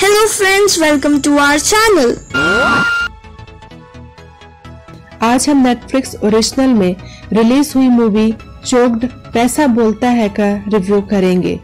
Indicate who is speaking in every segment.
Speaker 1: Hello friends, welcome to our channel.
Speaker 2: आज हम Netflix original में रिलीज हुई मूवी चोक्ड पैसा बोलता है का रिव्यू करेंगे।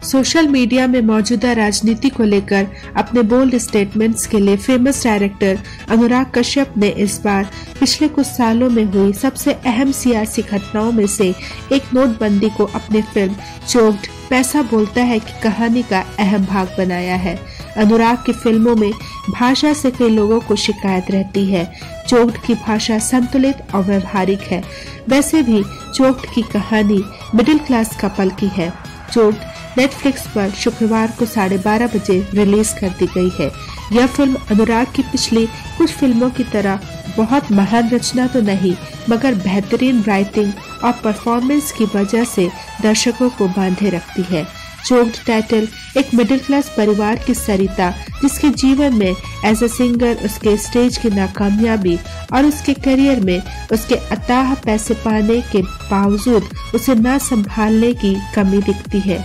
Speaker 2: सोशल मीडिया में मौजूदा राजनीति को लेकर अपने बोल्ड स्टेटमेंट्स के लिए फेमस डायरेक्टर अनुराग कश्यप ने इस बार पिछले कुछ सालों में हुई सबसे अहम सियासी घटनाओं में से एक नोटबंदी को अपनी फिल्म चोक्ड पैसा बोलता है की कहानी का अहम भाग बनाया है। अनुराग की फिल्मों में भाषा से कई लोगों को शिकायत रहती है। चोक्ड की भाषा संतुलित और व्यवहारिक है। वैसे भी चोक्ड की कहानी मिडिल क्लास कपल की है। चोक्ड नेटफ्लिक्स पर शुक्रवार को 12:30 बजे रिलीज कर दी गई है। यह फिल्म अनुराग की पिछली कुछ फिल्मों की तरह बहुत महान रचना तो नहीं, मगर बेहतरीन राइटिंग और परफॉर्मेंस की वजह से दर्शकों को बांधे रखती है। चोक्ड टाइटल एक मिडिल क्लास परिवार की सरिता, जिसके जीवन में एज ए सिंगर उसके स्टेज की नाकामयाबी और उसके करियर में उसके अथाह पैसे पाने के बावजूद उसे न संभालने की कमी दिखती है।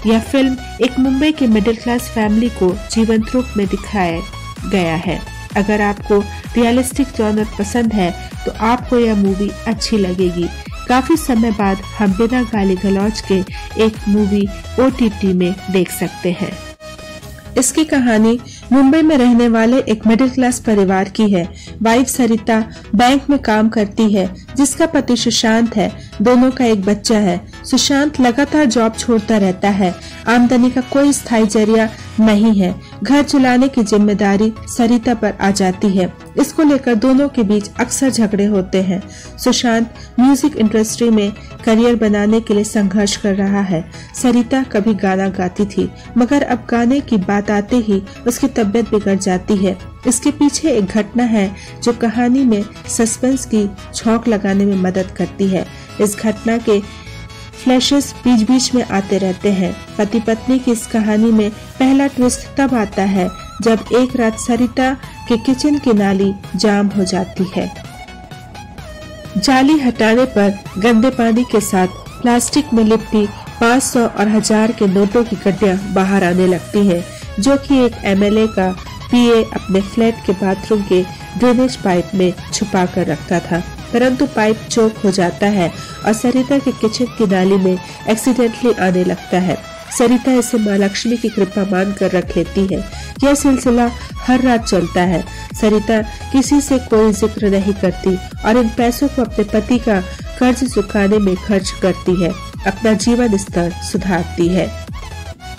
Speaker 2: यह फिल्म एक मुंबई के मिडिल क्लास फैमिली को जीवंत रूप में दिखाया गया है। अगर आपको रियलिस्टिक जॉनर पसंद है तो आपको यह मूवी अच्छी लगेगी। काफी समय बाद हम बिना गाली गलौज के एक मूवी OTT में देख सकते हैं। इसकी कहानी मुंबई में रहने वाले एक मिडिल क्लास परिवार की है। वाइफ सरिता बैंक में काम करती है, जिसका पति सुशांत है। दोनों का एक बच्चा है। सुशांत लगातार जॉब छोड़ता रहता है। आमदनी का कोई स्थायी जरिया नहीं है। घर चलाने की जिम्मेदारी सरिता पर आ जाती है। इसको लेकर दोनों के बीच अक्सर झगड़े होते हैं। सुशांत म्यूजिक इंडस्ट्री में करियर बनाने के लिए संघर्ष कर रहा है। सरिता कभी गाना गाती थी, मगर अब गाने की बात आते ही उसकी तबीयत बिगड़ जाती है। इसके पीछे एक घटना है जो कहानी में सस्पेंस की छौंक लगाने में मदद करती है। इस घटना के फ्लैशेस बीच बीच में आते रहते हैं। पति पत्नी की इस कहानी में पहला ट्विस्ट तब आता है जब एक रात सरिता के किचन की नाली जाम हो जाती है। जाली हटाने पर गंदे पानी के साथ प्लास्टिक में लिपटी 500 और 1000 के नोटों की गड्डियां बाहर आने लगती हैं, जो कि एक MLA का PA अपने फ्लैट के बाथरूम के ड्रेनेज पाइप में छुपा कर रखता था। परंतु पाइप चोक हो जाता है और सरिता के किचन की नाली में एक्सीडेंटली आने लगता है। सरिता इसे माँ लक्ष्मी की कृपा मान कर रख लेती है। यह सिलसिला हर रात चलता है। सरिता किसी से कोई जिक्र नहीं करती और इन पैसों को अपने पति का कर्ज चुकाने में खर्च करती है, अपना जीवन स्तर सुधारती है।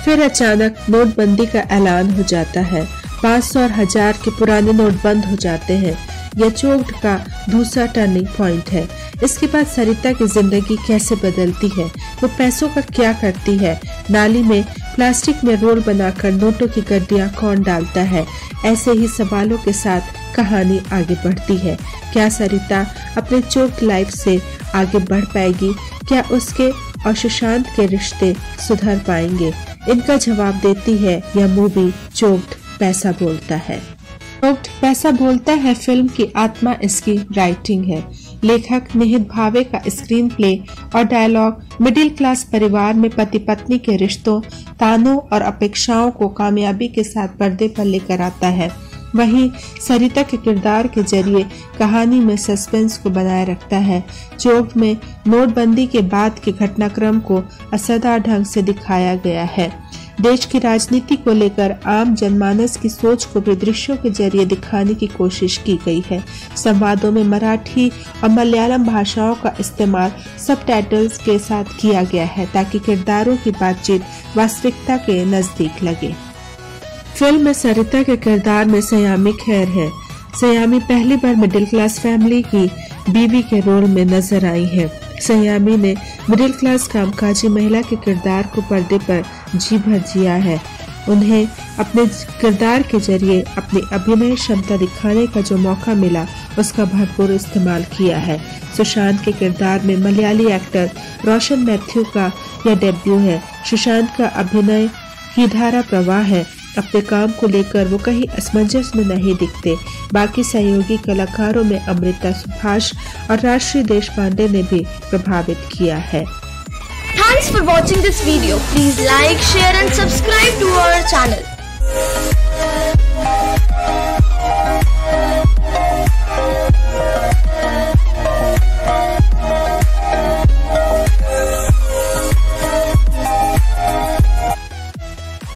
Speaker 2: फिर अचानक नोटबंदी का ऐलान हो जाता है। 500 और 1000 के पुराने नोट बंद हो जाते हैं। यह चोक्ड का दूसरा टर्निंग पॉइंट है। इसके बाद सरिता की जिंदगी कैसे बदलती है, वो पैसों का क्या करती है, नाली में प्लास्टिक में रोल बनाकर नोटों की गड्डियां कौन डालता है, ऐसे ही सवालों के साथ कहानी आगे बढ़ती है। क्या सरिता अपने चोक्ड लाइफ से आगे बढ़ पाएगी? क्या उसके और सुशांत के रिश्ते सुधर पाएंगे? इनका जवाब देती है यह मूवी चोक्ड पैसा बोलता है। चोक्ड पैसा बोलता है फिल्म की आत्मा इसकी राइटिंग है। लेखक निहित भावे का स्क्रीन प्ले और डायलॉग मिडिल क्लास परिवार में पति पत्नी के रिश्तों, तानों और अपेक्षाओं को कामयाबी के साथ पर्दे पर लेकर आता है। वहीं सरिता के किरदार के जरिए कहानी में सस्पेंस को बनाए रखता है। चोक्ड में नोटबंदी के बाद के घटनाक्रम को असरदार ढंग से दिखाया गया है। देश की राजनीति को लेकर आम जनमानस की सोच को भी दृश्यों के जरिए दिखाने की कोशिश की गई है। संवादों में मराठी और मलयालम भाषाओं का इस्तेमाल सबटाइटल्स के साथ किया गया है, ताकि किरदारों की बातचीत वास्तविकता के नजदीक लगे। फिल्म में सरिता के किरदार में सयामी खैर है। सयामी पहली बार मिडिल क्लास फैमिली की बीवी के रोल में नजर आई है। सयामी ने मिडिल क्लास कामकाजी महिला के किरदार को पर्दे पर जी भर जिया है। उन्हें अपने किरदार के जरिए अपनी अभिनय क्षमता दिखाने का जो मौका मिला, उसका भरपूर इस्तेमाल किया है। सुशांत के किरदार में मलयाली एक्टर रोशन मैथ्यू का यह डेब्यू है। सुशांत का अभिनय ही धारा प्रवाह है। अपने काम को लेकर वो कहीं असमंजस में नहीं दिखते। बाकी सहयोगी कलाकारों में अमृता सुभाष और राष्ट्रीय देशपांडे ने भी प्रभावित किया है।
Speaker 1: Thanks for watching this video. Please like, share and subscribe to our channel.